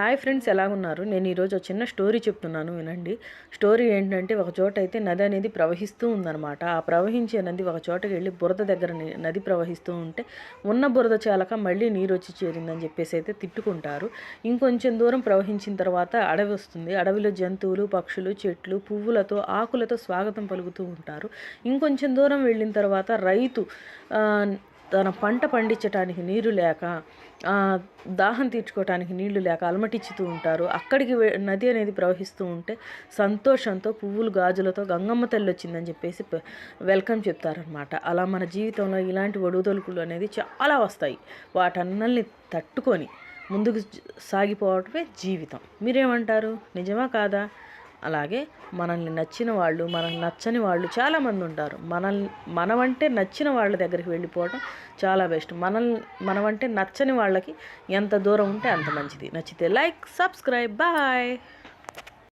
Hi friends, ఎలాగున్నారు? నేను ఈరోజు ఒక చిన్న స్టోరీ చెప్తున్నాను, వినండి. స్టోరీ ఏంటంటే, ఒక చోట అయితే నది అనేది ప్రవహిస్తూ ఉందన్నమాట. ఆ ప్రవహించే నది ఒక చోటకి వెళ్ళి బురద దగ్గర నది ప్రవహిస్తూ ఉంటే ఉన్న బురద చాలక మళ్ళీ నీరు వచ్చి చేరిందని చెప్పేసి అయితే తిట్టుకుంటారు. ఇంకొంచెం దూరం ప్రవహించిన తర్వాత అడవి వస్తుంది. అడవిలో జంతువులు, పక్షులు, చెట్లు, పువ్వులతో, ఆకులతో స్వాగతం పలుకుతూ ఉంటారు. ఇంకొంచెం దూరం వెళ్ళిన తర్వాత రైతు తన పంట పండించడానికి నీరు లేక, దాహం తీర్చుకోవటానికి నీళ్లు లేక అలమటించుతూ ఉంటారు. అక్కడికి నది అనేది ప్రవహిస్తూ ఉంటే సంతోషంతో పువ్వులు గాజులతో గంగమ్మ తల్లి వచ్చిందని చెప్పేసి వెల్కమ్ చెప్తారనమాట. అలా మన జీవితంలో ఇలాంటి ఒడుదొలుకులు అనేది చాలా వస్తాయి. వాటన్నల్ని తట్టుకొని ముందుకు సాగిపోవటమే జీవితం. మీరేమంటారు? నిజమా కాదా? అలాగే మనల్ని నచ్చిన వాళ్ళు, మనల్ని నచ్చని వాళ్ళు చాలామంది ఉంటారు. మనమంటే నచ్చిన వాళ్ళ దగ్గరికి వెళ్ళిపోవడం చాలా బెస్ట్. మనమంటే నచ్చని వాళ్ళకి ఎంత దూరం ఉంటే అంత మంచిది. నచ్చితే లైక్, సబ్స్క్రైబ్. బాయ్.